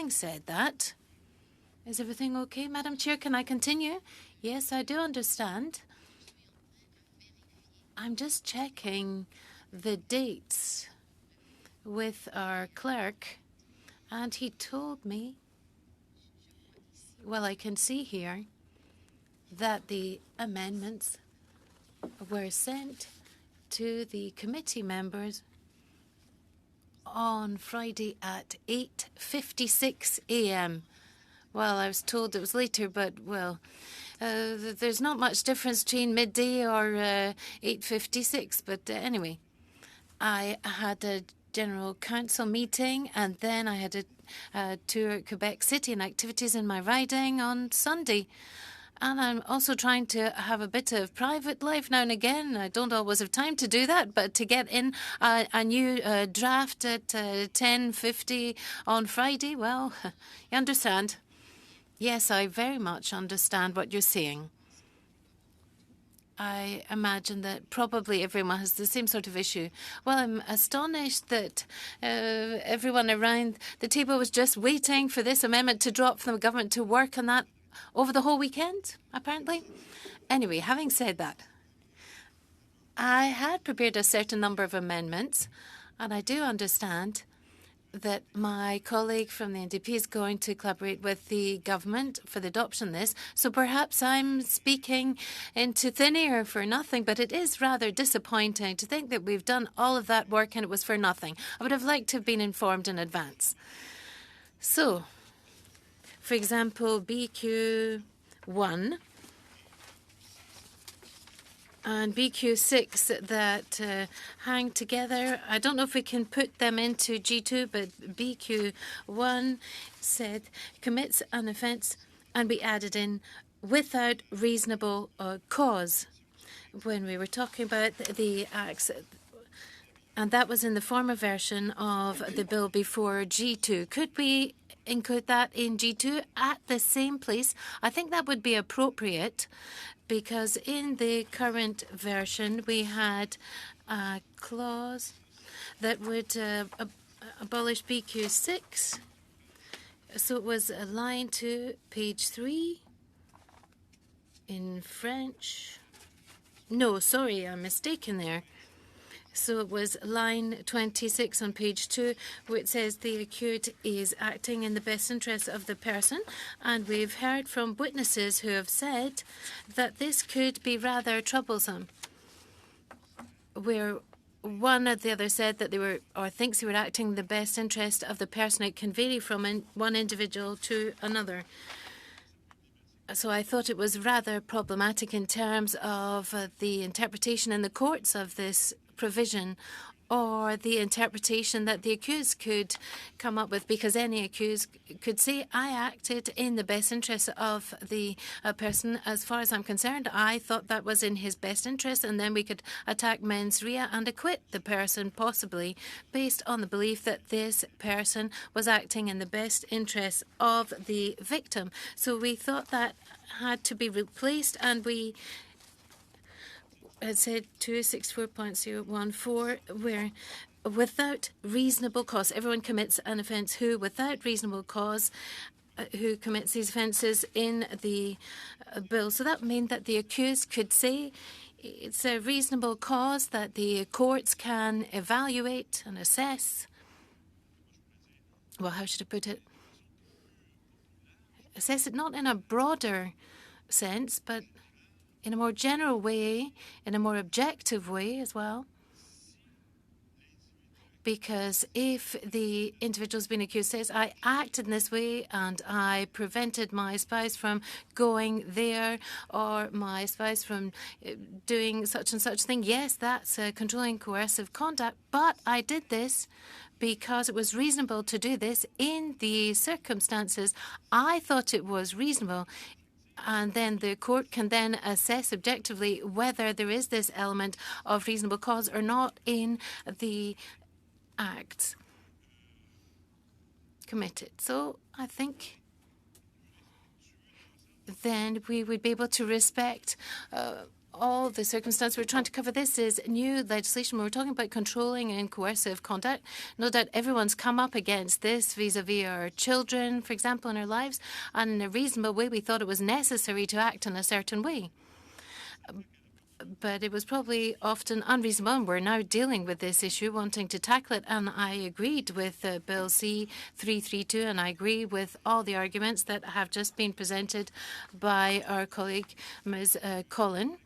having said that, is everything okay, Madam Chair? Can I continue? Yes, I do understand. I'm just checking the dates with our clerk, and he told me, well, I can see here that the amendments were sent to the committee members on Friday at 8:56 a.m. Well, I was told it was later, but, well, there's not much difference between midday or 8:56. But anyway, I had a general council meeting, and then I had a tour at Quebec City and activities in my riding on Sunday. And I'm also trying to have a bit of private life now and again. I don't always have time to do that, but to get in a new draft at 10:50 on Friday, well, you understand. Yes, I very much understand what you're saying. I imagine that probably everyone has the same sort of issue. Well, I'm astonished that everyone around the table was just waiting for this amendment to drop from the government to work on that over the whole weekend, apparently. Anyway, having said that, I had prepared a certain number of amendments, and I do understand that my colleague from the NDP is going to collaborate with the government for the adoption of this. So perhaps I'm speaking into thin air for nothing, but it is rather disappointing to think that we've done all of that work and it was for nothing. I would have liked to have been informed in advance. So, for example, BQ1 and BQ6 that hang together. I don't know if we can put them into G2, but BQ1 said commits an offence, and we added in without reasonable cause when we were talking about the acts. And that was in the former version of the bill before G2. Could we include that in G2 at the same place? I think that would be appropriate, because in the current version we had a clause that would abolish BQ6. So it was a line 2, page 3 in French. No, sorry, I'm mistaken there. So it was line 26 on page 2, where it says the accused is acting in the best interest of the person. And we've heard from witnesses who have said that this could be rather troublesome, where one or the other said that they were, or thinks they were acting in the best interest of the person. It can vary from one individual to another. So I thought it was rather problematic in terms of the interpretation in the courts of this provision, or the interpretation that the accused could come up with, because any accused could say, I acted in the best interest of the person. As far as I'm concerned, I thought that was in his best interest, and then we could attack mens rea and acquit the person, possibly based on the belief that this person was acting in the best interest of the victim. So we thought that had to be replaced, and we had said 264.014, where without reasonable cause, everyone commits an offence who, without reasonable cause, who commits these offences in the bill. So that meant that the accused could say it's a reasonable cause that the courts can evaluate and assess. Well, how should I put it? Assess it not in a broader sense, but in a more general way, in a more objective way as well. Because if the individual who's been accused says, I acted in this way and I prevented my spouse from going there, or my spouse from doing such and such thing, yes, that's controlling coercive conduct, but I did this because it was reasonable to do this in the circumstances. I thought it was reasonable. And then the court can then assess objectively whether there is this element of reasonable cause or not in the acts committed. So I think then we would be able to respect all the circumstances we're trying to cover. This is new legislation. We're talking about controlling and coercive conduct. No doubt everyone's come up against this vis-a-vis our children, for example, in our lives. And in a reasonable way, we thought it was necessary to act in a certain way. But it was probably often unreasonable, and we're now dealing with this issue, wanting to tackle it. And I agreed with Bill C-332, and I agree with all the arguments that have just been presented by our colleague, Ms. Collin.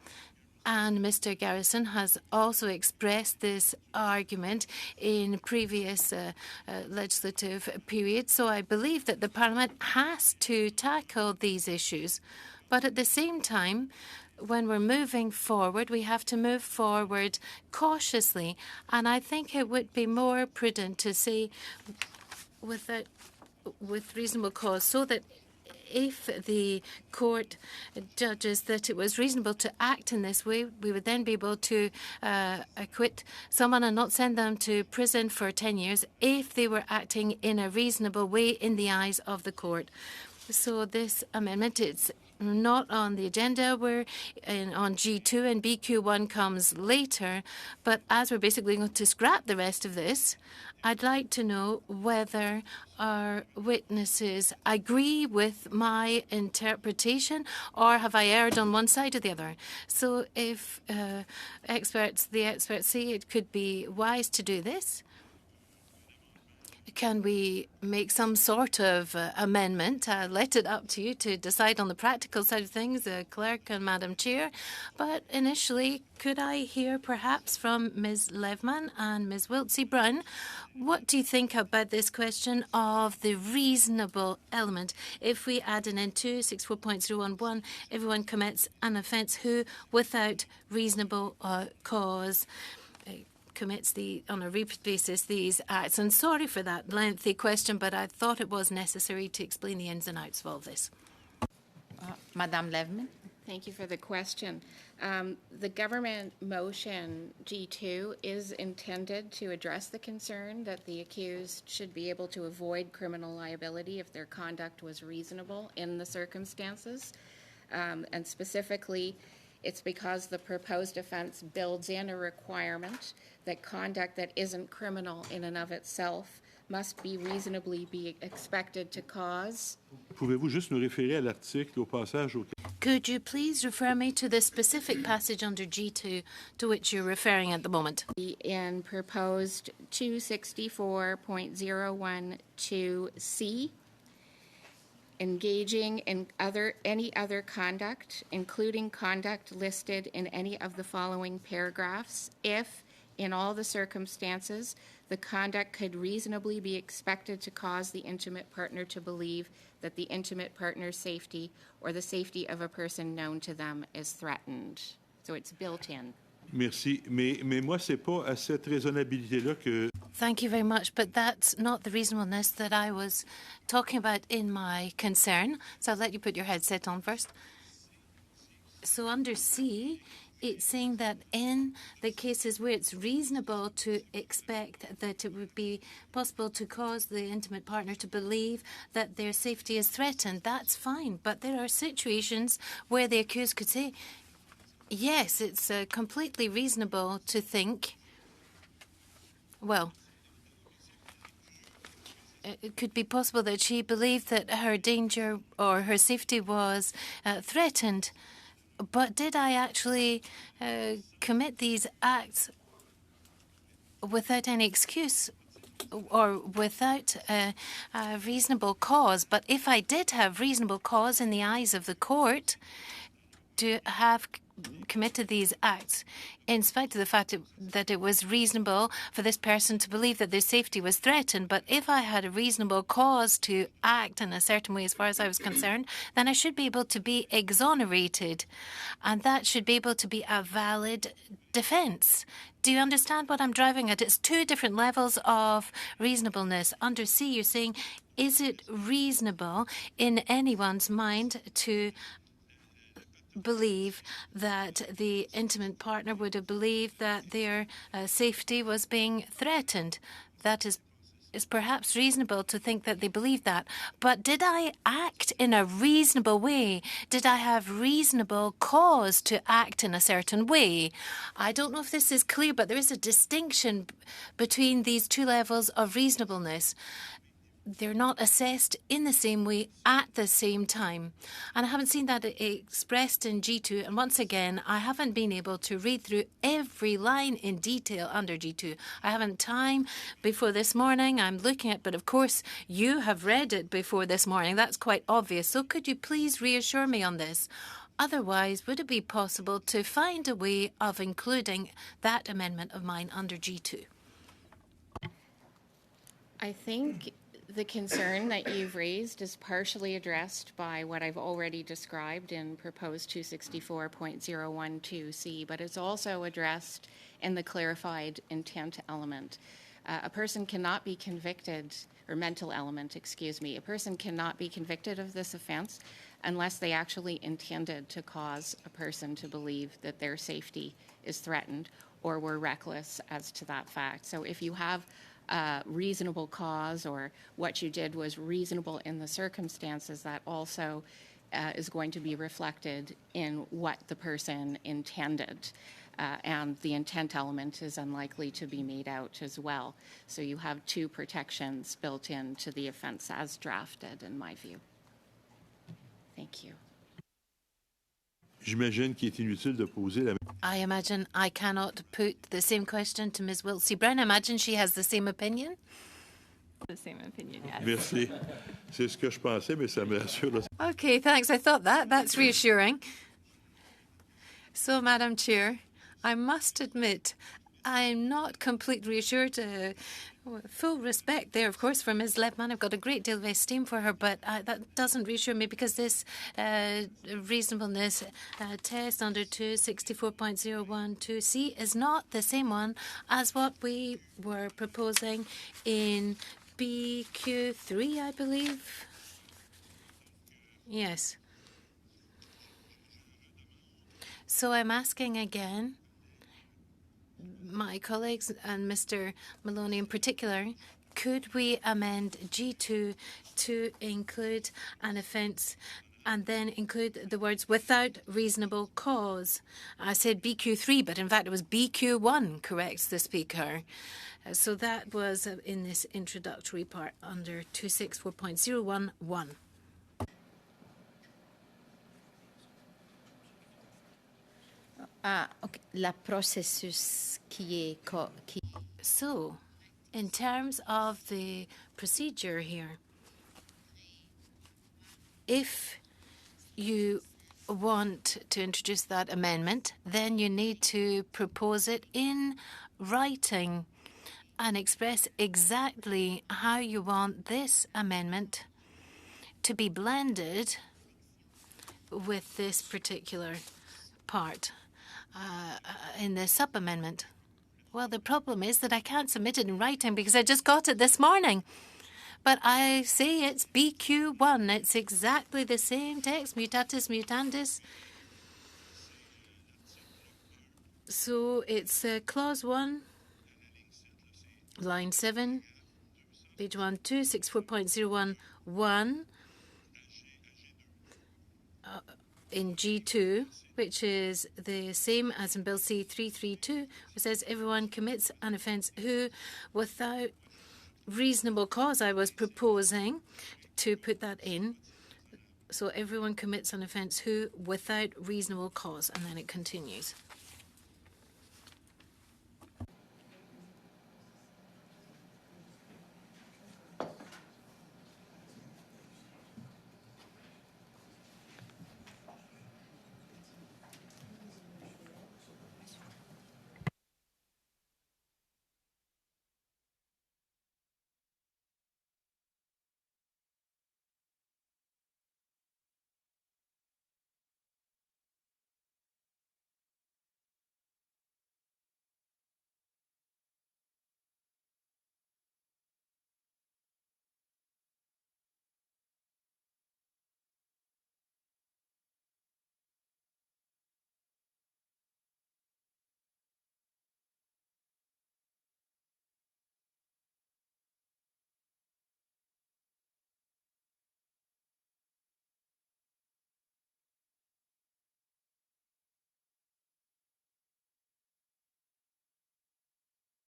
And Mr. Garrison has also expressed this argument in previous legislative periods. So I believe that the Parliament has to tackle these issues. But at the same time, when we're moving forward, we have to move forward cautiously. And I think it would be more prudent to say with reasonable cause, so that if the court judges that it was reasonable to act in this way, we would then be able to acquit someone and not send them to prison for 10 years if they were acting in a reasonable way in the eyes of the court. So this amendment, it's not on the agenda. We're on G2 and BQ1 comes later. But as we're basically going to scrap the rest of this, I'd like to know whether our witnesses agree with my interpretation, or have I erred on one side or the other? So if the experts say it could be wise to do this, can we make some sort of amendment? Let it up to you to decide on the practical side of things, Clerk and Madam Chair. But initially, could I hear perhaps from Ms. Levman and Ms. Wiltsey-Brown? What do you think about this question of the reasonable element? If we add an N2, 64.011, everyone commits an offence who, without reasonable cause, commits on a repeat basis these acts. And sorry for that lengthy question, but I thought it was necessary to explain the ins and outs of all this. Madame Levman. Thank you for the question. The government motion G2 is intended to address the concern that the accused should be able to avoid criminal liability if their conduct was reasonable in the circumstances. And specifically, it's because the proposed offense builds in a requirement that conduct that isn't criminal in and of itself must be reasonably be expected to cause. Pouvez-vous juste nous référer à l'article au passage au... Could you please refer me to the specific passage under G2 to which you're referring at the moment? In proposed 264.012C, engaging in any other conduct, including conduct listed in any of the following paragraphs, if, in all the circumstances, the conduct could reasonably be expected to cause the intimate partner to believe that the intimate partner's safety or the safety of a person known to them is threatened. So it's built in. Merci. Mais moi, c'est pas à cette raisonnabilité-là que... Thank you very much, but that's not the reasonableness that I was talking about in my concern. So I'll let you put your headset on first. So under C, it's saying that in the cases where it's reasonable to expect that it would be possible to cause the intimate partner to believe that their safety is threatened, that's fine. But there are situations where the accused could say, yes, it's completely reasonable to think, well, it could be possible that she believed that her danger or her safety was threatened. But did I actually commit these acts without any excuse or without a reasonable cause? But if I did have reasonable cause in the eyes of the court to have committed these acts, in spite of the fact that it was reasonable for this person to believe that their safety was threatened, but if I had a reasonable cause to act in a certain way as far as I was concerned, then I should be able to be exonerated, and that should be able to be a valid defence. Do you understand what I'm driving at? It's two different levels of reasonableness. Under C, you're saying, is it reasonable in anyone's mind to believe that the intimate partner would have believed that their safety was being threatened? That is it's perhaps reasonable to think that they believe that. But did I act in a reasonable way? Did I have reasonable cause to act in a certain way? I don't know if this is clear, but there is a distinction between these two levels of reasonableness. They're not assessed in the same way at the same time. And I haven't seen that expressed in G2. And once again, I haven't been able to read through every line in detail under G2. I haven't time before this morning. I'm looking at, but of course, you have read it before this morning. That's quite obvious. So could you please reassure me on this? Otherwise, would it be possible to find a way of including that amendment of mine under G2? I think the concern that you've raised is partially addressed by what I've already described in proposed 264.012C, but it's also addressed in the clarified intent element. A person cannot be convicted, or mental element, excuse me, a person cannot be convicted of this offense unless they actually intended to cause a person to believe that their safety is threatened or were reckless as to that fact. So if you have reasonable cause, or what you did was reasonable in the circumstances, that also is going to be reflected in what the person intended. And the intent element is unlikely to be made out as well. So you have two protections built into the offense as drafted, in my view. Thank you. J'imagine qu'il est inutile de poser la I imagine I cannot put the same question to Ms. Wiltsey Brown. I imagine she has the same opinion. The same opinion, yes. Merci. C'est ce que je pensais, mais ça me rassure. Okay, thanks. I thought that. That's reassuring. So, Madam Chair, I must admit I'm not completely reassured. Full respect there, of course, for Ms. Lebman. I've got a great deal of esteem for her, but that doesn't reassure me because this reasonableness test under 264.012C is not the same one as what we were proposing in BQ3, I believe. Yes. So I'm asking again, my colleagues and Mr. Maloney in particular, could we amend G2 to include an offence and then include the words without reasonable cause? I said BQ3, but in fact it was BQ1, corrects the speaker. So that was in this introductory part under 264.011. Okay. La processus qui est So, in terms of the procedure here, if you want to introduce that amendment, then you need to propose it in writing and express exactly how you want this amendment to be blended with this particular part in the sub-amendment. Well, the problem is that I can't submit it in writing because I just got it this morning. But I say it's BQ1. It's exactly the same text, mutatis mutandis. So it's clause 1, line 7, page 1, 264.011 in G2, which is the same as in Bill C-332, which says everyone commits an offence who, without reasonable cause, I was proposing to put that in. So everyone commits an offence who, without reasonable cause, and then it continues.